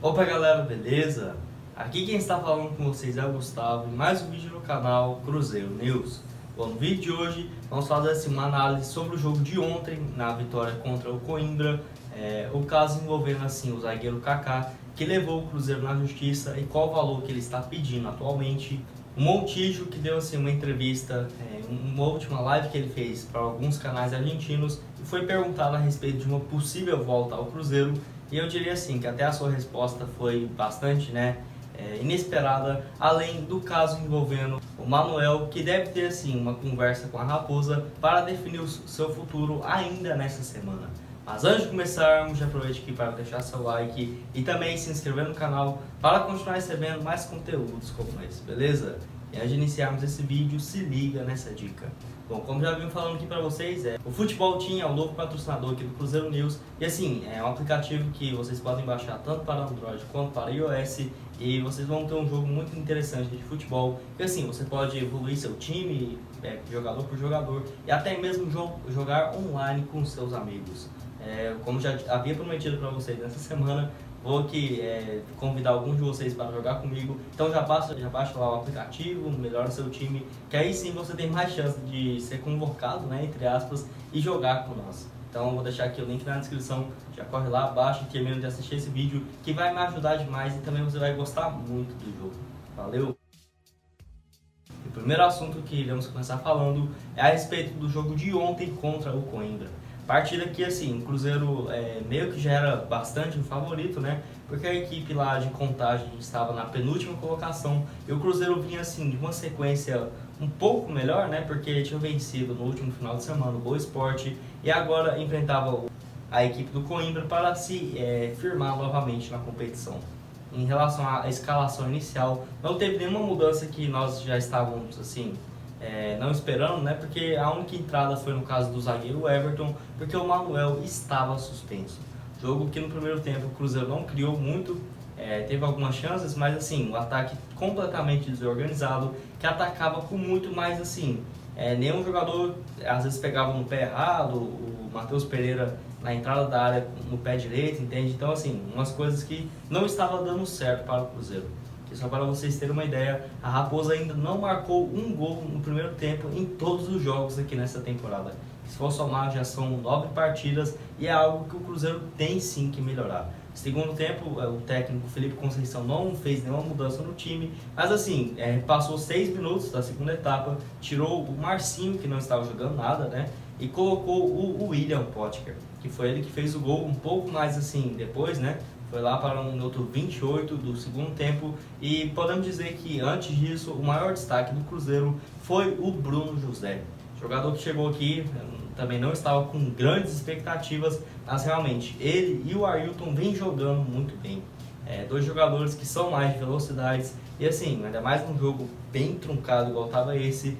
Opa galera, beleza? Aqui quem está falando com vocês é o Gustavo e mais um vídeo no canal Cruzeiro News. Bom, no vídeo de hoje vamos fazer assim, uma análise sobre o jogo de ontem na vitória contra o Coimbra, o caso envolvendo assim, o zagueiro Kaká, que levou o Cruzeiro na justiça e qual o valor que ele está pedindo atualmente. O Montijo, que deu assim, uma entrevista, uma última live que ele fez para alguns canais argentinos e foi perguntado a respeito de uma possível volta ao Cruzeiro. E eu diria assim, que até a sua resposta foi bastante inesperada, além do caso envolvendo o Manuel, que deve ter assim, uma conversa com a Raposa para definir o seu futuro ainda nessa semana. Mas antes de começarmos, já aproveite aqui para deixar seu like e também se inscrever no canal para continuar recebendo mais conteúdos como esse, beleza? E antes de iniciarmos esse vídeo, se liga nessa dica. Bom, como já vim falando aqui para vocês, o Futebol Team é o novo patrocinador aqui do Cruzeiro News. E assim, é um aplicativo que vocês podem baixar tanto para Android quanto para iOS. E vocês vão ter um jogo muito interessante de futebol. E assim, você pode evoluir seu time, jogador por jogador, e até mesmo jogar online com seus amigos. Como já havia prometido para vocês nessa semana, vou aqui convidar alguns de vocês para jogar comigo. Então já baixa lá o aplicativo, melhora seu time, que aí sim você tem mais chance de ser convocado, entre aspas, e jogar com nós. Então vou deixar aqui o link na descrição, já corre lá, baixa e termina de assistir esse vídeo, que vai me ajudar demais e também você vai gostar muito do jogo. Valeu! O primeiro assunto que iremos começar falando é a respeito do jogo de ontem contra o Coimbra. Partida que assim, o Cruzeiro meio que já era bastante o favorito, porque a equipe lá de Contagem estava na penúltima colocação e o Cruzeiro vinha assim de uma sequência um pouco melhor, porque tinha vencido no último final de semana o Boa Esporte e agora enfrentava a equipe do Coimbra para se firmar novamente na competição. Em relação à escalação inicial, não teve nenhuma mudança que nós já estávamos assim não esperando, porque a única entrada foi no caso do zagueiro Everton, porque o Manuel estava suspenso. Jogo que no primeiro tempo o Cruzeiro não criou muito, teve algumas chances, mas assim, o ataque completamente desorganizado, que atacava com muito mais assim, nenhum jogador às vezes pegava no pé errado, o Matheus Pereira na entrada da área no pé direito, entende? Então assim, umas coisas que não estavam dando certo para o Cruzeiro. E só para vocês terem uma ideia, a Raposa ainda não marcou um gol no primeiro tempo em todos os jogos aqui nessa temporada. Se for somar, já são 9 partidas e é algo que o Cruzeiro tem sim que melhorar. Segundo tempo, o técnico Felipe Conceição não fez nenhuma mudança no time, mas assim, passou 6 minutos da segunda etapa, tirou o Marcinho, que não estava jogando nada, e colocou o William Potker, que foi ele que fez o gol um pouco mais assim depois, Foi lá para um minuto 28 do segundo tempo e podemos dizer que antes disso o maior destaque do Cruzeiro foi o Bruno José. Jogador que chegou aqui, também não estava com grandes expectativas, mas realmente ele e o Ailton vêm jogando muito bem. Dois jogadores que são mais de velocidades e assim, ainda mais num jogo bem truncado igual estava esse,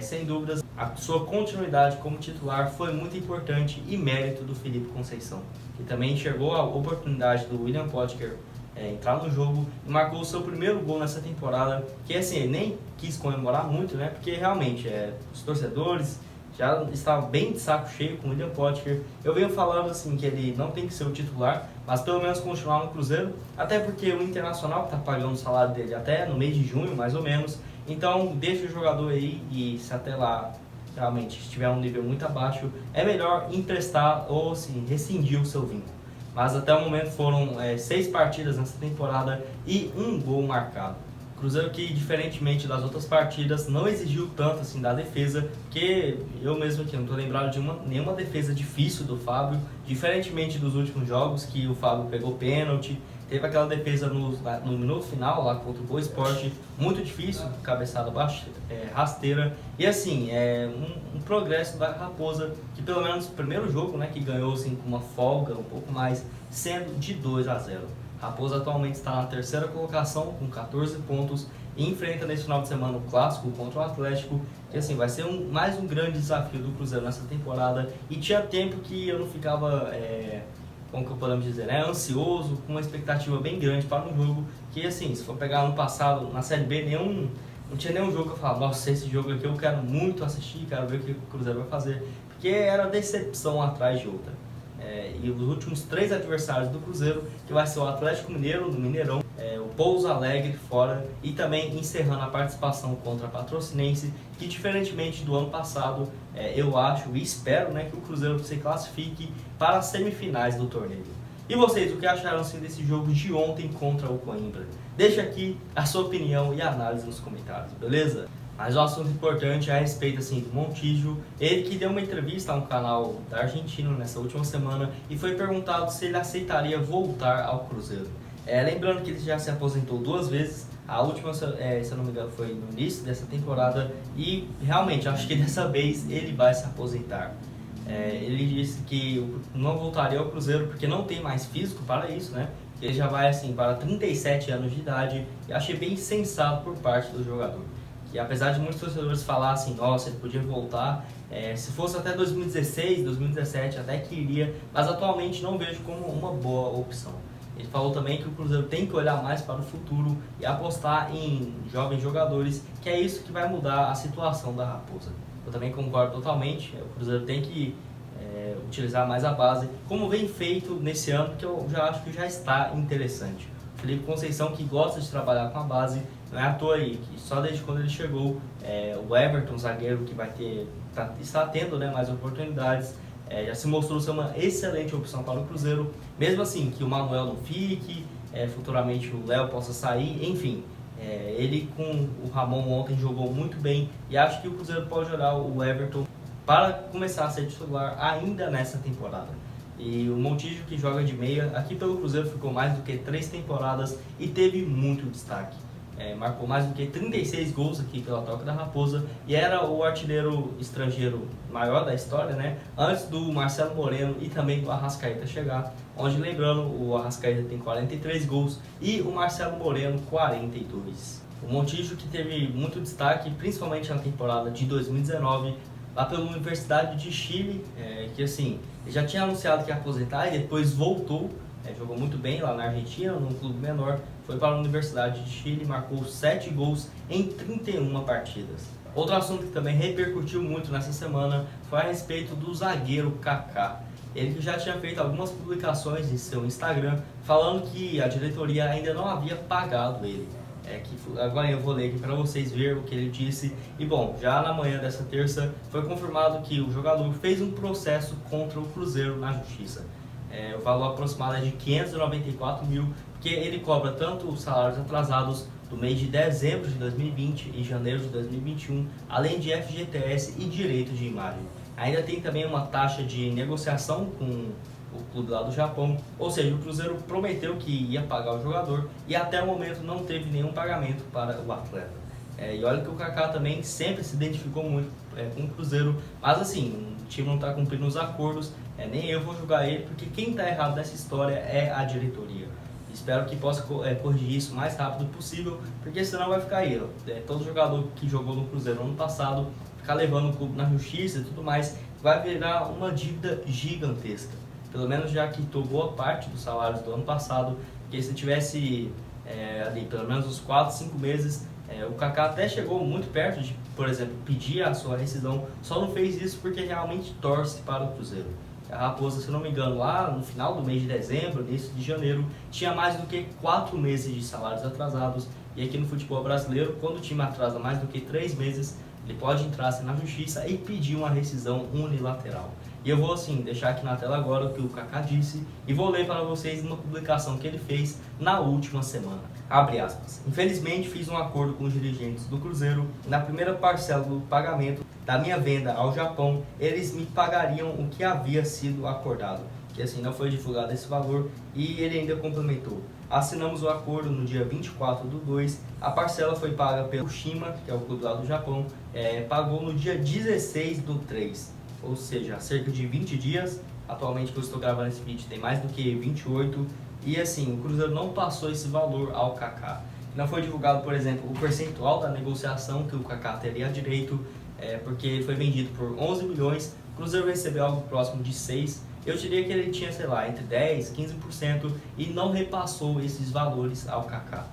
sem dúvidas a sua continuidade como titular foi muito importante e mérito do Felipe Conceição, que também enxergou a oportunidade do William Potker entrar no jogo e marcou o seu primeiro gol nessa temporada, que assim, ele nem quis comemorar muito, porque realmente os torcedores já estavam bem de saco cheio com o William Potker. Eu venho falando assim que ele não tem que ser o titular, mas pelo menos continuar no Cruzeiro, até porque o Internacional está pagando o salário dele até no mês de junho, mais ou menos, então deixa o jogador aí e se até lá realmente estiver um nível muito abaixo, é melhor emprestar ou assim, rescindir o seu vínculo. Mas até o momento foram 6 partidas nessa temporada e um gol marcado. Cruzeiro que, diferentemente das outras partidas, não exigiu tanto assim da defesa, porque eu mesmo aqui não estou lembrado de nenhuma defesa difícil do Fábio, diferentemente dos últimos jogos que o Fábio pegou pênalti, teve aquela defesa no minuto final lá contra o Boa Esporte, muito difícil, cabeçada rasteira, e assim, um progresso da Raposa, que pelo menos no primeiro jogo, que ganhou assim, com uma folga um pouco mais, sendo de 2-0. Raposa atualmente está na terceira colocação com 14 pontos e enfrenta nesse final de semana o clássico contra o Atlético, que assim, vai ser mais um grande desafio do Cruzeiro nessa temporada e tinha tempo que eu não ficava, como que podemos dizer, ansioso, com uma expectativa bem grande para um jogo que assim, se for pegar ano passado na Série B, não tinha nenhum jogo que eu falava, nossa, esse jogo aqui eu quero muito assistir, quero ver o que o Cruzeiro vai fazer, porque era decepção atrás de outra. E os últimos 3 adversários do Cruzeiro, que vai ser o Atlético Mineiro, no Mineirão, o Pouso Alegre fora, e também encerrando a participação contra a Patrocinense, que diferentemente do ano passado, eu acho e espero, né, que o Cruzeiro se classifique para as semifinais do torneio. E vocês, o que acharam assim, desse jogo de ontem contra o Coimbra? Deixa aqui a sua opinião e análise nos comentários, beleza? Mas um assunto importante é a respeito assim, do Montijo, ele que deu uma entrevista a um canal da Argentina nessa última semana e foi perguntado se ele aceitaria voltar ao Cruzeiro. Lembrando que ele já se aposentou 2 vezes, a última, se eu não me engano, foi no início dessa temporada e realmente acho que dessa vez ele vai se aposentar. Ele disse que não voltaria ao Cruzeiro porque não tem mais físico para isso, né? Ele já vai assim para 37 anos de idade e achei bem sensato por parte do jogador. E apesar de muitos torcedores falarem assim, nossa, ele podia voltar, se fosse até 2016, 2017, até que iria, mas atualmente não vejo como uma boa opção. Ele falou também que o Cruzeiro tem que olhar mais para o futuro e apostar em jovens jogadores, que é isso que vai mudar a situação da Raposa. Eu também concordo totalmente, o Cruzeiro tem que utilizar mais a base, como vem feito nesse ano, que eu já acho que já está interessante. O Felipe Conceição, que gosta de trabalhar com a base, não é à toa aí, que só desde quando ele chegou, o Everton, zagueiro que está tendo, né, mais oportunidades, já se mostrou ser uma excelente opção para o Cruzeiro, mesmo assim que o Manuel não fique, futuramente o Léo possa sair, enfim. Ele com o Ramon ontem jogou muito bem e acho que o Cruzeiro pode olhar o Everton para começar a ser titular ainda nessa temporada. E o Montijo, que joga de meia, aqui pelo Cruzeiro ficou mais do que 3 temporadas e teve muito destaque. Marcou mais do que 36 gols aqui pela Toca da Raposa e era o artilheiro estrangeiro maior da história, né? Antes do Marcelo Moreno e também do Arrascaeta chegar, onde, lembrando, o Arrascaeta tem 43 gols e o Marcelo Moreno 42. O Montijo, que teve muito destaque, principalmente na temporada de 2019, lá pela Universidade de Chile, que assim, ele já tinha anunciado que ia aposentar e depois voltou, jogou muito bem lá na Argentina, num clube menor, foi para a Universidade de Chile e marcou 7 gols em 31 partidas. Outro assunto que também repercutiu muito nessa semana foi a respeito do zagueiro Kaká. Ele que já tinha feito algumas publicações em seu Instagram falando que a diretoria ainda não havia pagado ele. Agora eu vou ler aqui para vocês verem o que ele disse. E bom, já na manhã dessa terça foi confirmado que o jogador fez um processo contra o Cruzeiro na Justiça. O valor aproximado é de 594 mil, porque ele cobra tanto os salários atrasados do mês de dezembro de 2020 e janeiro de 2021, além de FGTS e direito de imagem. Ainda tem também uma taxa de negociação com o clube lá do Japão, ou seja, o Cruzeiro prometeu que ia pagar o jogador e até o momento não teve nenhum pagamento para o atleta. E olha que o Kaká também sempre se identificou muito com o Cruzeiro, mas assim, o time não está cumprindo os acordos, nem eu vou julgar ele, porque quem está errado nessa história é a diretoria. Espero que possa corrigir isso o mais rápido possível, porque senão vai ficar aí, todo jogador que jogou no Cruzeiro ano passado, ficar levando o clube na justiça e tudo mais, vai virar uma dívida gigantesca. Pelo menos já quitou boa parte dos salários do ano passado, porque se tivesse ali pelo menos uns 4, 5 meses, o Kaká até chegou muito perto de, por exemplo, pedir a sua rescisão, só não fez isso porque realmente torce para o Cruzeiro. A Raposa, se não me engano, lá no final do mês de dezembro, início de janeiro, tinha mais do que 4 meses de salários atrasados, e aqui no futebol brasileiro, quando o time atrasa mais do que 3 meses, ele pode entrar na justiça e pedir uma rescisão unilateral. E eu vou assim deixar aqui na tela agora o que o Kaká disse e vou ler para vocês uma publicação que ele fez na última semana. Abre aspas. Infelizmente fiz um acordo com os dirigentes do Cruzeiro. Na primeira parcela do pagamento da minha venda ao Japão, eles me pagariam o que havia sido acordado. Que assim não foi divulgado esse valor e ele ainda complementou. Assinamos o acordo no dia 24/2, a parcela foi paga pelo Shima, que é o clube lá do Japão, pagou no dia 16/3. Ou seja, há cerca de 20 dias, atualmente que eu estou gravando esse vídeo tem mais do que 28, e assim, o Cruzeiro não passou esse valor ao Kaká. Não foi divulgado, por exemplo, o percentual da negociação que o Kaká teria direito, porque ele foi vendido por 11 milhões, o Cruzeiro recebeu algo próximo de 6, eu diria que ele tinha, sei lá, entre 10% e 15% e não repassou esses valores ao Kaká.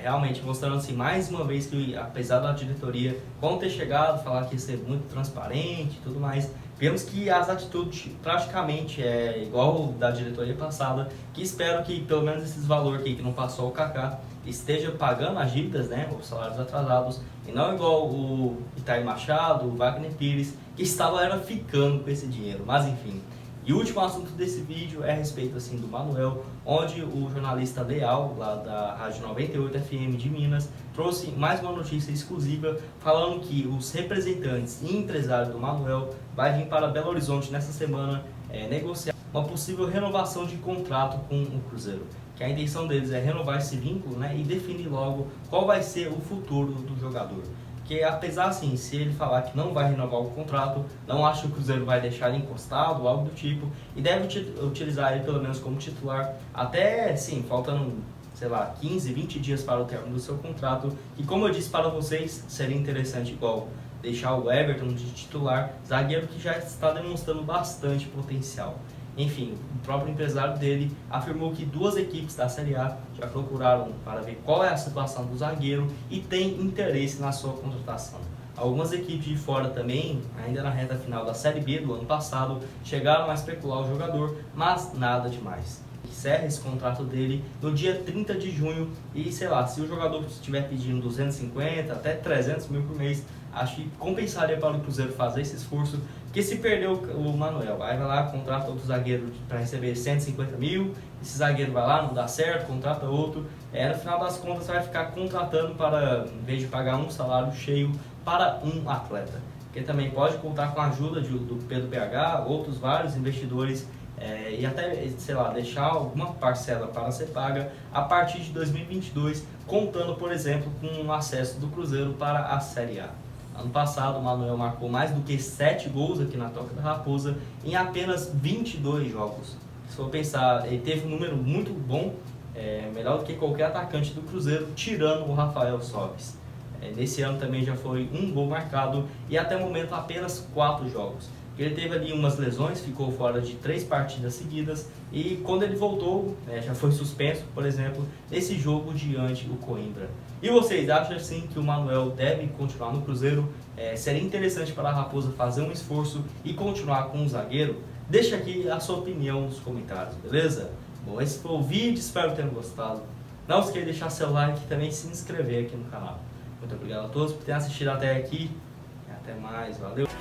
realmente mostrando assim, mais uma vez que apesar da diretoria, quando ter chegado, falar que ia ser muito transparente e tudo mais, vemos que as atitudes praticamente é igual da diretoria passada, que espero que pelo menos esses valores aqui que não passou o Kaká esteja pagando as dívidas, né, os salários atrasados, e não igual o Itaí Machado, o Wagner Pires, que era ficando com esse dinheiro, mas enfim. E o último assunto desse vídeo é a respeito assim, do Manuel, onde o jornalista Leal, lá da Rádio 98 FM de Minas, trouxe mais uma notícia exclusiva falando que os representantes e empresários do Manuel vai vir para Belo Horizonte nessa semana negociar uma possível renovação de contrato com o Cruzeiro. Que a intenção deles é renovar esse vínculo, né, e definir logo qual vai ser o futuro do jogador. Porque apesar assim, se ele falar que não vai renovar o contrato, não acho que o Cruzeiro vai deixar ele encostado, algo do tipo, e deve utilizar ele pelo menos como titular até, sim, faltando, sei lá, 15, 20 dias para o término do seu contrato. E como eu disse para vocês, seria interessante igual deixar o Everton de titular, zagueiro que já está demonstrando bastante potencial. Enfim, o próprio empresário dele afirmou que duas equipes da Série A já procuraram para ver qual é a situação do zagueiro e tem interesse na sua contratação. Algumas equipes de fora também, ainda na reta final da Série B do ano passado, chegaram a especular o jogador, mas nada demais. Encerra esse contrato dele no dia 30 de junho e, sei lá, se o jogador estiver pedindo 250 até 300 mil por mês, acho que compensaria para o Cruzeiro fazer esse esforço, porque se perder o Manuel, aí vai lá, contrata outro zagueiro para receber 150 mil, esse zagueiro vai lá, não dá certo, contrata outro, no final das contas você vai ficar contratando para, em vez de pagar um salário cheio para um atleta. Porque também pode contar com a ajuda do Pedro PH, outros vários investidores, e até, sei lá, deixar alguma parcela para ser paga a partir de 2022, contando, por exemplo, com o acesso do Cruzeiro para a Série A. Ano passado, o Manuel marcou mais do que 7 gols aqui na Toca da Raposa em apenas 22 jogos. Se for pensar, ele teve um número muito bom, melhor do que qualquer atacante do Cruzeiro, tirando o Rafael Sobis. Nesse ano também já foi um gol marcado e até o momento apenas 4 jogos. Ele teve ali umas lesões, ficou fora de 3 partidas seguidas e quando ele voltou, já foi suspenso, por exemplo, nesse jogo diante do Coimbra. E vocês acham assim que o Manuel deve continuar no Cruzeiro? Seria interessante para a Raposa fazer um esforço e continuar com o zagueiro? Deixa aqui a sua opinião nos comentários, beleza? Bom, esse foi o vídeo, espero que tenham gostado. Não esqueça de deixar seu like e também se inscrever aqui no canal. Muito obrigado a todos por terem assistido até aqui e até mais, valeu!